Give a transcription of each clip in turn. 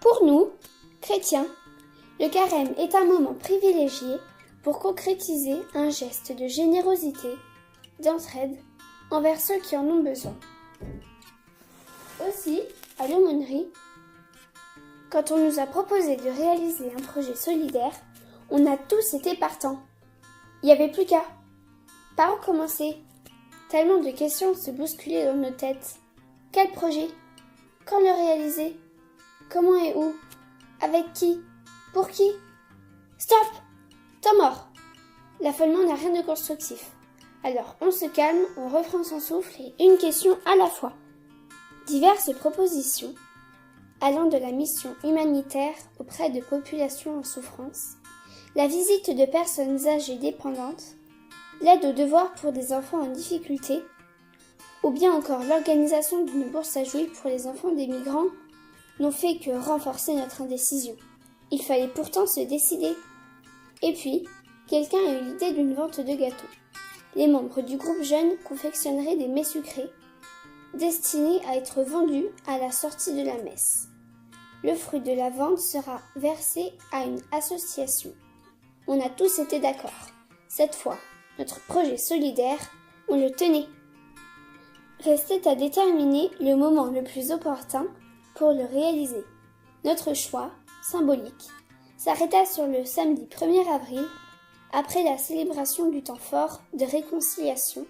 Pour nous, chrétiens, le carême est un moment privilégié pour concrétiser un geste de générosité, d'entraide envers ceux qui en ont besoin. Aussi, à l'aumônerie, quand on nous a proposé de réaliser un projet solidaire, on a tous été partants. Il n'y avait plus qu'à. Par où commencer? Tellement de questions se bousculaient dans nos têtes. Quel projet? Quand le réaliser? Comment et où? Avec qui? Pour qui? Stop! Temps mort! L'affolement n'a rien de constructif. Alors on se calme, on reprend son souffle et une question à la fois. Diverses propositions, allant de la mission humanitaire auprès de populations en souffrance, la visite de personnes âgées dépendantes, l'aide aux devoirs pour des enfants en difficulté, ou bien encore l'organisation d'une bourse à jouer pour les enfants des migrants, n'ont fait que renforcer notre indécision. Il fallait pourtant se décider. Et puis, quelqu'un a eu l'idée d'une vente de gâteaux. Les membres du groupe jeune confectionneraient des mets sucrés, destinés à être vendus à la sortie de la messe. Le fruit de la vente sera versé à une association. On a tous été d'accord. Cette fois, notre projet solidaire, on le tenait. Restait à déterminer le moment le plus opportun pour le réaliser. Notre choix, symbolique, s'arrêta sur le samedi 1er avril, après la célébration du temps fort de réconciliation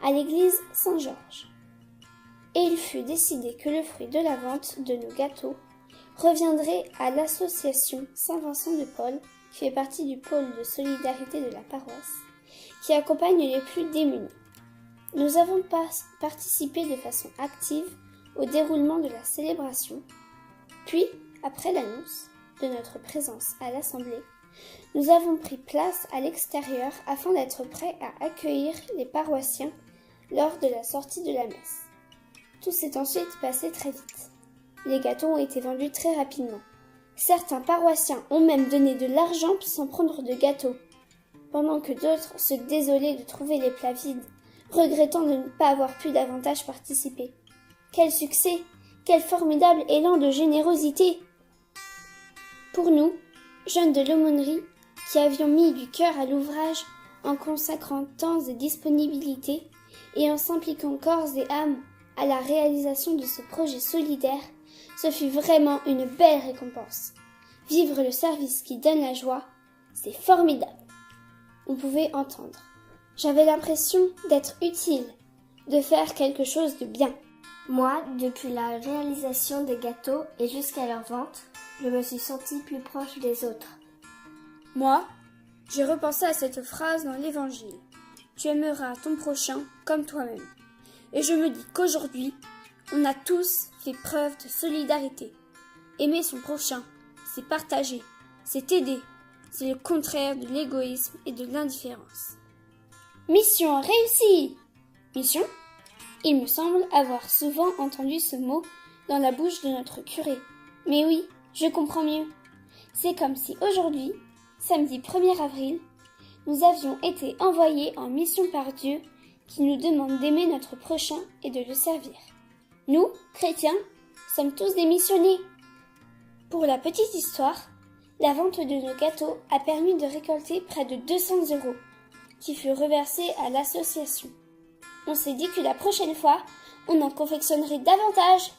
à l'église Saint-Georges. Et il fut décidé que le fruit de la vente de nos gâteaux reviendrait à l'association Saint-Vincent de Paul, qui fait partie du pôle de solidarité de la paroisse, qui accompagne les plus démunis. Nous avons participé de façon active au déroulement de la célébration, puis, après l'annonce de notre présence à l'Assemblée, nous avons pris place à l'extérieur afin d'être prêts à accueillir les paroissiens lors de la sortie de la messe. Tout s'est ensuite passé très vite. Les gâteaux ont été vendus très rapidement. Certains paroissiens ont même donné de l'argent sans prendre de gâteaux, pendant que d'autres se désolaient de trouver les plats vides, regrettant de ne pas avoir pu davantage participer. Quel succès! Quel formidable élan de générosité! Pour nous, jeunes de l'aumônerie, qui avions mis du cœur à l'ouvrage en consacrant temps et disponibilité et en s'impliquant corps et âme à la réalisation de ce projet solidaire, ce fut vraiment une belle récompense. Vivre le service qui donne la joie, c'est formidable. On pouvait entendre. J'avais l'impression d'être utile, de faire quelque chose de bien. Moi, depuis la réalisation des gâteaux et jusqu'à leur vente, je me suis sentie plus proche des autres. Moi, j'ai repensé à cette phrase dans l'Évangile. Tu aimeras ton prochain comme toi-même. Et je me dis qu'aujourd'hui, on a tous fait preuve de solidarité. Aimer son prochain, c'est partager, c'est aider. C'est le contraire de l'égoïsme et de l'indifférence. Mission réussie! Mission? Il me semble avoir souvent entendu ce mot dans la bouche de notre curé. Mais oui, je comprends mieux. C'est comme si aujourd'hui, samedi 1er avril, nous avions été envoyés en mission par Dieu qui nous demande d'aimer notre prochain et de le servir. Nous, chrétiens, sommes tous des missionnés. Pour la petite histoire, la vente de nos gâteaux a permis de récolter près de 200 €, qui furent reversés à l'association. On s'est dit que la prochaine fois, on en confectionnerait davantage.